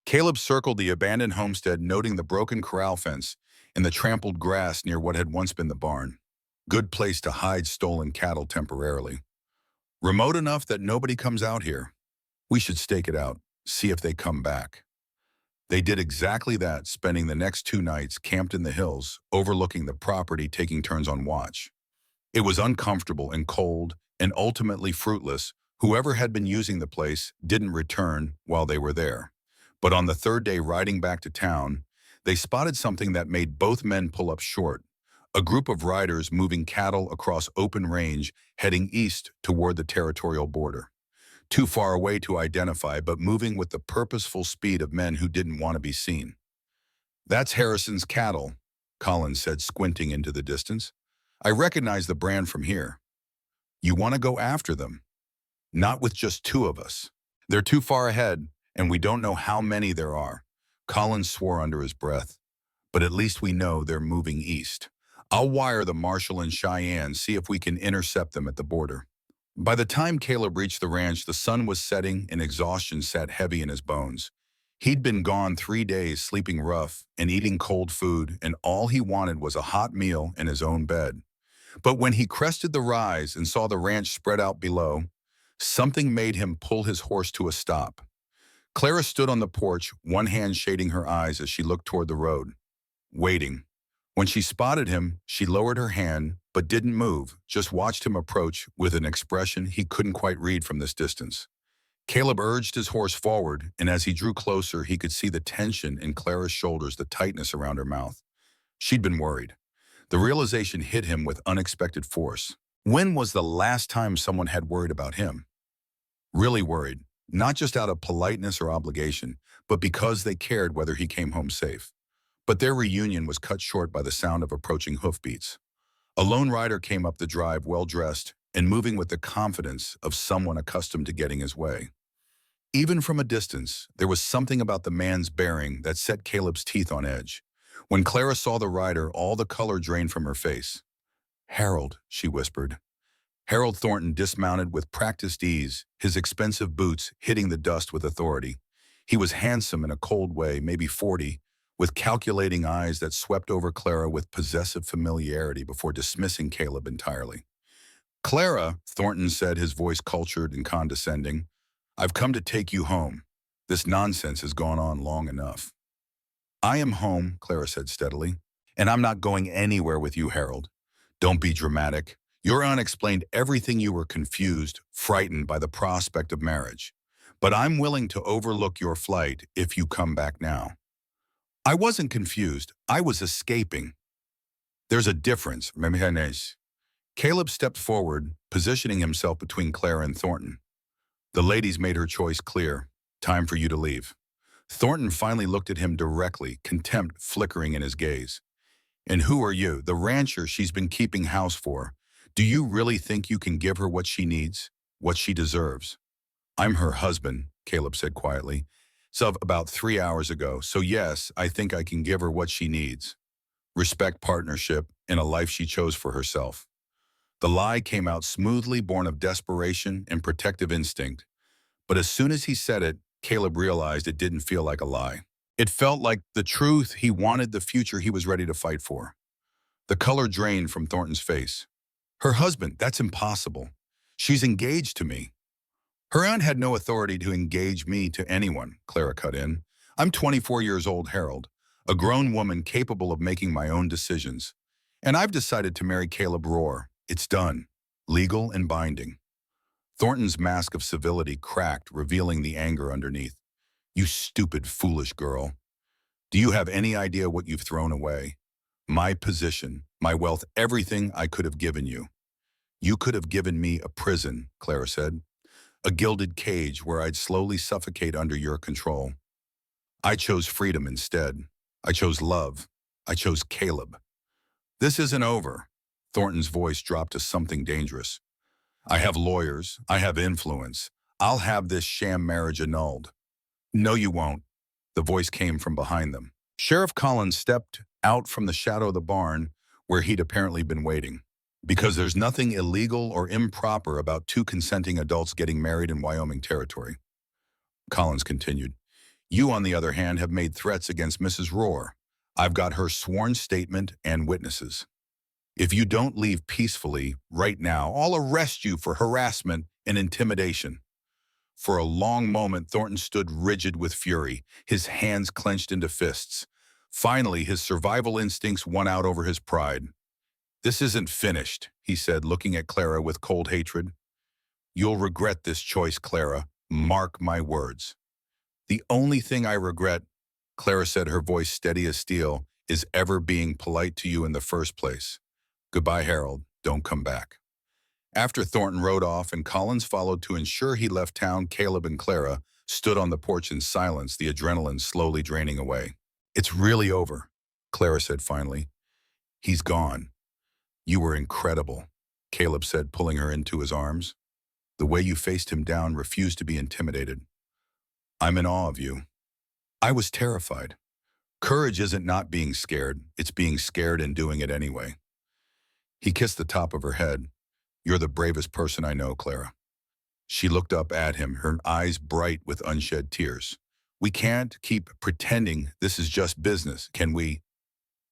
Caleb circled the abandoned homestead, noting the broken corral fence and the trampled grass near what had once been the barn. Good place to hide stolen cattle temporarily. Remote enough that nobody comes out here. We should stake it out, see if they come back. They did exactly that, spending the next 2 nights camped in the hills, overlooking the property, taking turns on watch. It was uncomfortable and cold, and ultimately fruitless. Whoever had been using the place didn't return while they were there. But on the third day riding back to town, they spotted something that made both men pull up short. A group of riders moving cattle across open range, heading east toward the territorial border. Too far away to identify, but moving with the purposeful speed of men who didn't want to be seen. "That's Harrison's cattle," Collins said, squinting into the distance. "I recognize the brand from here." "You want to go after them?" "Not with just 2 of us. They're too far ahead, and we don't know how many there are." Collins swore under his breath. "But at least we know they're moving east. I'll wire the Marshal in Cheyenne, see if we can intercept them at the border." By the time Caleb reached the ranch, the sun was setting and exhaustion sat heavy in his bones. He'd been gone 3 days, sleeping rough and eating cold food, and all he wanted was a hot meal and his own bed. But when he crested the rise and saw the ranch spread out below, something made him pull his horse to a stop. Clara stood on the porch, one hand shading her eyes as she looked toward the road, waiting. When she spotted him, she lowered her hand, but didn't move, just watched him approach with an expression he couldn't quite read from this distance. Caleb urged his horse forward, and as he drew closer, he could see the tension in Clara's shoulders, the tightness around her mouth. She'd been worried. The realization hit him with unexpected force. When was the last time someone had worried about him? Really worried, not just out of politeness or obligation, but because they cared whether he came home safe. But their reunion was cut short by the sound of approaching hoofbeats. A lone rider came up the drive, well-dressed and moving with the confidence of someone accustomed to getting his way. Even from a distance, there was something about the man's bearing that set Caleb's teeth on edge. When Clara saw the rider, all the color drained from her face. "Harold," she whispered. Harold Thornton dismounted with practiced ease, his expensive boots hitting the dust with authority. He was handsome in a cold way, maybe 40, with calculating eyes that swept over Clara with possessive familiarity before dismissing Caleb entirely. "Clara," Thornton said, his voice cultured and condescending, "I've come to take you home. This nonsense has gone on long enough." "I am home," Clara said steadily, "and I'm not going anywhere with you, Harold. Don't be dramatic. Your aunt explained everything. You were confused, frightened by the prospect of marriage. But I'm willing to overlook your flight if you come back now." "I wasn't confused. I was escaping." "There's a difference, Memehanes." Caleb stepped forward, positioning himself between Clara and Thornton. "The lady's made her choice clear. Time for you to leave." Thornton finally looked at him directly, contempt flickering in his gaze. "And who are you? The rancher she's been keeping house for. Do you really think you can give her what she needs, what she deserves?" "I'm her husband," Caleb said quietly. "So about 3 hours ago, so yes, I think I can give her what she needs. Respect, partnership, and a life she chose for herself." The lie came out smoothly, born of desperation and protective instinct. But as soon as he said it, Caleb realized it didn't feel like a lie. It felt like the truth. He wanted the future he was ready to fight for. The color drained from Thornton's face. "Her husband, that's impossible. She's engaged to me." "Her aunt had no authority to engage me to anyone," Clara cut in. "I'm 24 years old, Harold, a grown woman capable of making my own decisions. And I've decided to marry Caleb Rohr. It's done. Legal and binding." Thornton's mask of civility cracked, revealing the anger underneath. "You stupid, foolish girl. Do you have any idea what you've thrown away? My position, my wealth, everything I could have given you." "You could have given me a prison," Clara said. "A gilded cage where I'd slowly suffocate under your control. I chose freedom instead. I chose love. I chose Caleb." "This isn't over." Thornton's voice dropped to something dangerous. "I have lawyers. I have influence. I'll have this sham marriage annulled." "No, you won't." The voice came from behind them. Sheriff Collins stepped out from the shadow of the barn where he'd apparently been waiting. "Because there's nothing illegal or improper about 2 consenting adults getting married in Wyoming territory." Collins continued. You, on the other hand, have made threats against Mrs. Rohr. I've got her sworn statement and witnesses. If you don't leave peacefully right now, I'll arrest you for harassment and intimidation. For a long moment, Thornton stood rigid with fury, his hands clenched into fists. Finally, his survival instincts won out over his pride. This isn't finished, he said, looking at Clara with cold hatred. You'll regret this choice, Clara. Mark my words. The only thing I regret, Clara said, her voice steady as steel, is ever being polite to you in the first place. Goodbye, Harold. Don't come back. After Thornton rode off and Collins followed to ensure he left town, Caleb and Clara stood on the porch in silence, the adrenaline slowly draining away. It's really over, Clara said finally. He's gone. You were incredible, Caleb said, pulling her into his arms. The way you faced him down, refused to be intimidated. I'm in awe of you. I was terrified. Courage isn't not being scared, it's being scared and doing it anyway. He kissed the top of her head. You're the bravest person I know, Clara. She looked up at him, her eyes bright with unshed tears. We can't keep pretending this is just business, can we?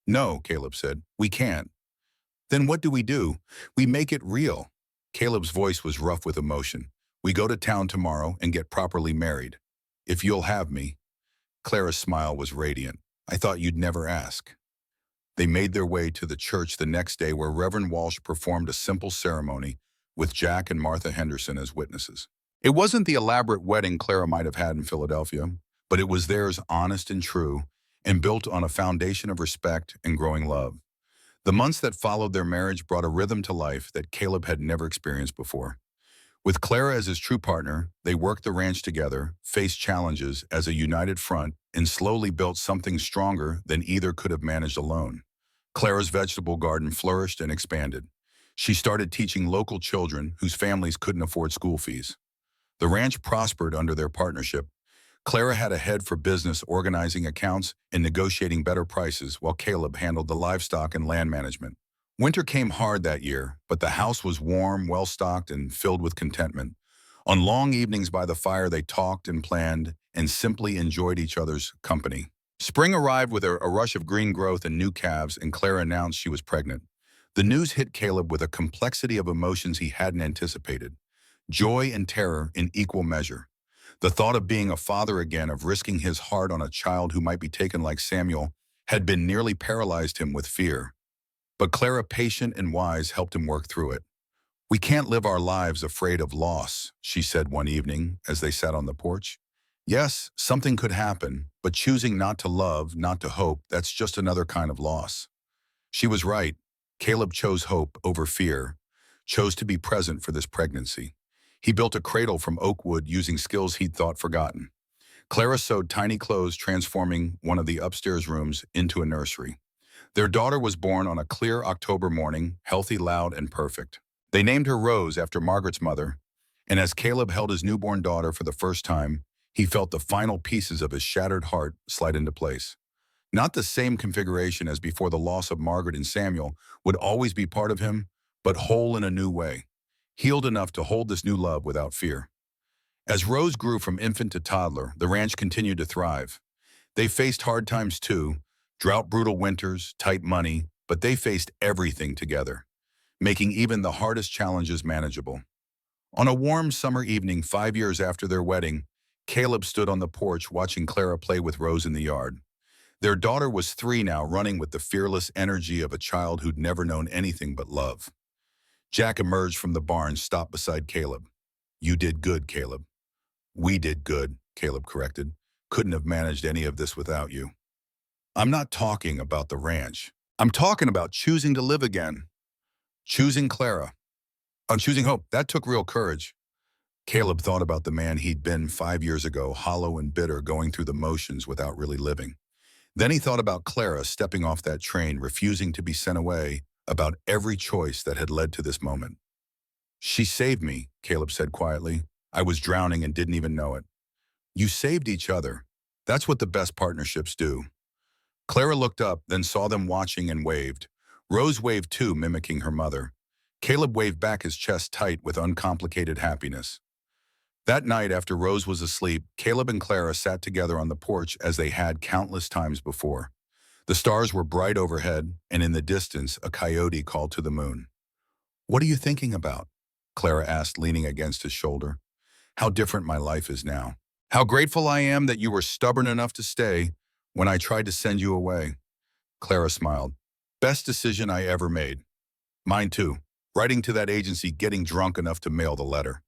No, Caleb said. We can't. Then what do? We make it real. Caleb's voice was rough with emotion. We go to town tomorrow and get properly married. If you'll have me. Clara's smile was radiant. I thought you'd never ask. They made their way to the church the next day where Reverend Walsh performed a simple ceremony with Jack and Martha Henderson as witnesses. It wasn't the elaborate wedding Clara might have had in Philadelphia, but it was theirs, honest and true, and built on a foundation of respect and growing love. The months that followed their marriage brought a rhythm to life that Caleb had never experienced before. With Clara as his true partner, they worked the ranch together, faced challenges as a united front, and slowly built something stronger than either could have managed alone. Clara's vegetable garden flourished and expanded. She started teaching local children whose families couldn't afford school fees. The ranch prospered under their partnership. Clara had a head for business, organizing accounts and negotiating better prices, while Caleb handled the livestock and land management. Winter came hard that year, but the house was warm, well-stocked, and filled with contentment. On long evenings by the fire, they talked and planned and simply enjoyed each other's company. Spring arrived with a rush of green growth and new calves, and Clara announced she was pregnant. The news hit Caleb with a complexity of emotions he hadn't anticipated. Joy and terror in equal measure. The thought of being a father again, of risking his heart on a child who might be taken like Samuel, had been nearly paralyzed him with fear. But Clara, patient and wise, helped him work through it. We can't live our lives afraid of loss, she said one evening as they sat on the porch. Yes, something could happen, but choosing not to love, not to hope, that's just another kind of loss. She was right. Caleb chose hope over fear, chose to be present for this pregnancy. He built a cradle from oak wood using skills he'd thought forgotten. Clara sewed tiny clothes, transforming one of the upstairs rooms into a nursery. Their daughter was born on a clear October morning, healthy, loud, and perfect. They named her Rose after Margaret's mother, and as Caleb held his newborn daughter for the first time, he felt the final pieces of his shattered heart slide into place. Not the same configuration as before. The loss of Margaret and Samuel would always be part of him, but whole in a new way, healed enough to hold this new love without fear. As Rose grew from infant to toddler, the ranch continued to thrive. They faced hard times too, drought, brutal winters, tight money, but they faced everything together, making even the hardest challenges manageable. On a warm summer evening 5 years after their wedding, Caleb stood on the porch watching Clara play with Rose in the yard. Their daughter was 3 now, running with the fearless energy of a child who'd never known anything but love. Jack emerged from the barn, stopped beside Caleb. You did good, Caleb. We did good, Caleb corrected. Couldn't have managed any of this without you. I'm not talking about the ranch. I'm talking about choosing to live again. Choosing Clara. On choosing hope. That took real courage. Caleb thought about the man he'd been 5 years ago, hollow and bitter, going through the motions without really living. Then he thought about Clara stepping off that train, refusing to be sent away, about every choice that had led to this moment. She saved me, Caleb said quietly. I was drowning and didn't even know it. You saved each other. That's what the best partnerships do. Clara looked up, then saw them watching and waved. Rose waved too, mimicking her mother. Caleb waved back, his chest tight with uncomplicated happiness. That night, after Rose was asleep, Caleb and Clara sat together on the porch as they had countless times before. The stars were bright overhead, and in the distance, a coyote called to the moon. "What are you thinking about?" Clara asked, leaning against his shoulder. "How different my life is now. How grateful I am that you were stubborn enough to stay when I tried to send you away." Clara smiled. "Best decision I ever made." "Mine too. Writing to that agency, getting drunk enough to mail the letter."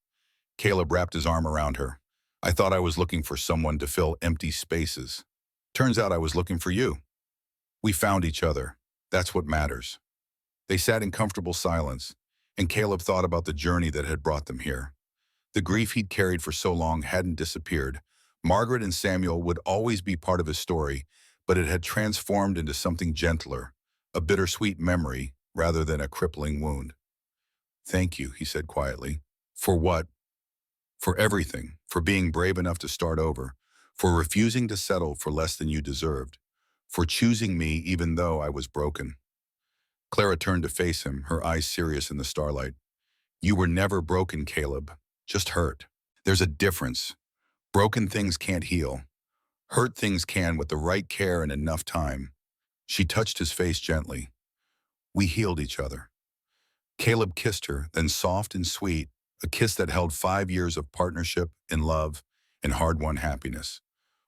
Caleb wrapped his arm around her. "I thought I was looking for someone to fill empty spaces. Turns out I was looking for you. We found each other. That's what matters." They sat in comfortable silence, and Caleb thought about the journey that had brought them here. The grief he'd carried for so long hadn't disappeared. Margaret and Samuel would always be part of his story, but it had transformed into something gentler, a bittersweet memory rather than a crippling wound. "Thank you," he said quietly. "For what?" "For everything, for being brave enough to start over, for refusing to settle for less than you deserved, for choosing me even though I was broken." Clara turned to face him, her eyes serious in the starlight. "You were never broken, Caleb, just hurt. There's a difference. Broken things can't heal. Hurt things can with the right care and enough time." She touched his face gently. "We healed each other." Caleb kissed her, then soft and sweet, a kiss that held 5 years of partnership and love and hard-won happiness.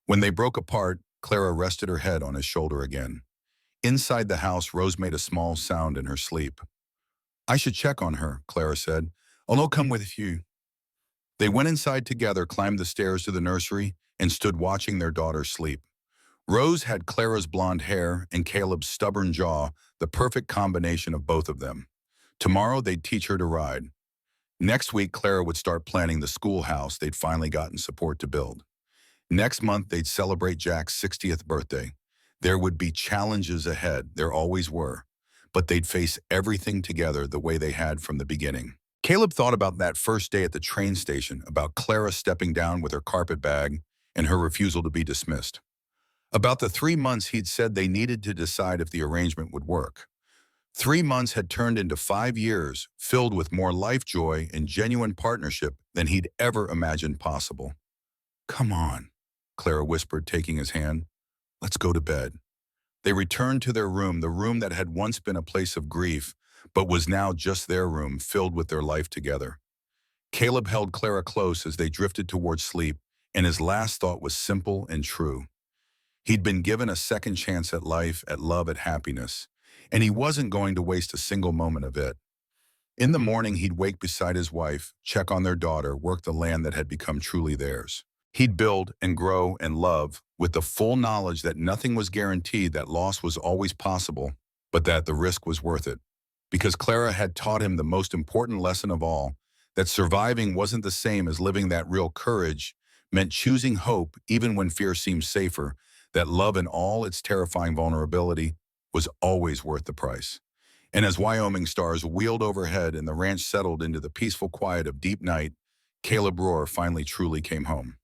When they broke apart, Clara rested her head on his shoulder again. Inside the house, Rose made a small sound in her sleep. "I should check on her," Clara said. "I'll come with you." They went inside together, climbed the stairs to the nursery, and stood watching their daughter sleep. Rose had Clara's blonde hair and Caleb's stubborn jaw, the perfect combination of both of them. Tomorrow, they'd teach her to ride. Next week, Clara would start planning the schoolhouse they'd finally gotten support to build. Next month, they'd celebrate Jack's 60th birthday. There would be challenges ahead, there always were, but they'd face everything together the way they had from the beginning. Caleb thought about that first day at the train station, about Clara stepping down with her carpet bag and her refusal to be dismissed. About the 3 months he'd said they needed to decide if the arrangement would work. 3 months had turned into 5 years, filled with more life joy and genuine partnership than he'd ever imagined possible. "Come on," Clara whispered, taking his hand. "Let's go to bed." They returned to their room, the room that had once been a place of grief, but was now just their room, filled with their life together. Caleb held Clara close as they drifted towards sleep, and his last thought was simple and true. He'd been given a second chance at life, at love, at happiness, and he wasn't going to waste a single moment of it. In the morning, he'd wake beside his wife, check on their daughter, work the land that had become truly theirs. He'd build and grow and love with the full knowledge that nothing was guaranteed, that loss was always possible, but that the risk was worth it. Because Clara had taught him the most important lesson of all, that surviving wasn't the same as living, that real courage meant choosing hope even when fear seemed safer, that love in all its terrifying vulnerability was always worth the price. And as Wyoming stars wheeled overhead and the ranch settled into the peaceful quiet of deep night, Caleb Rohr finally truly came home.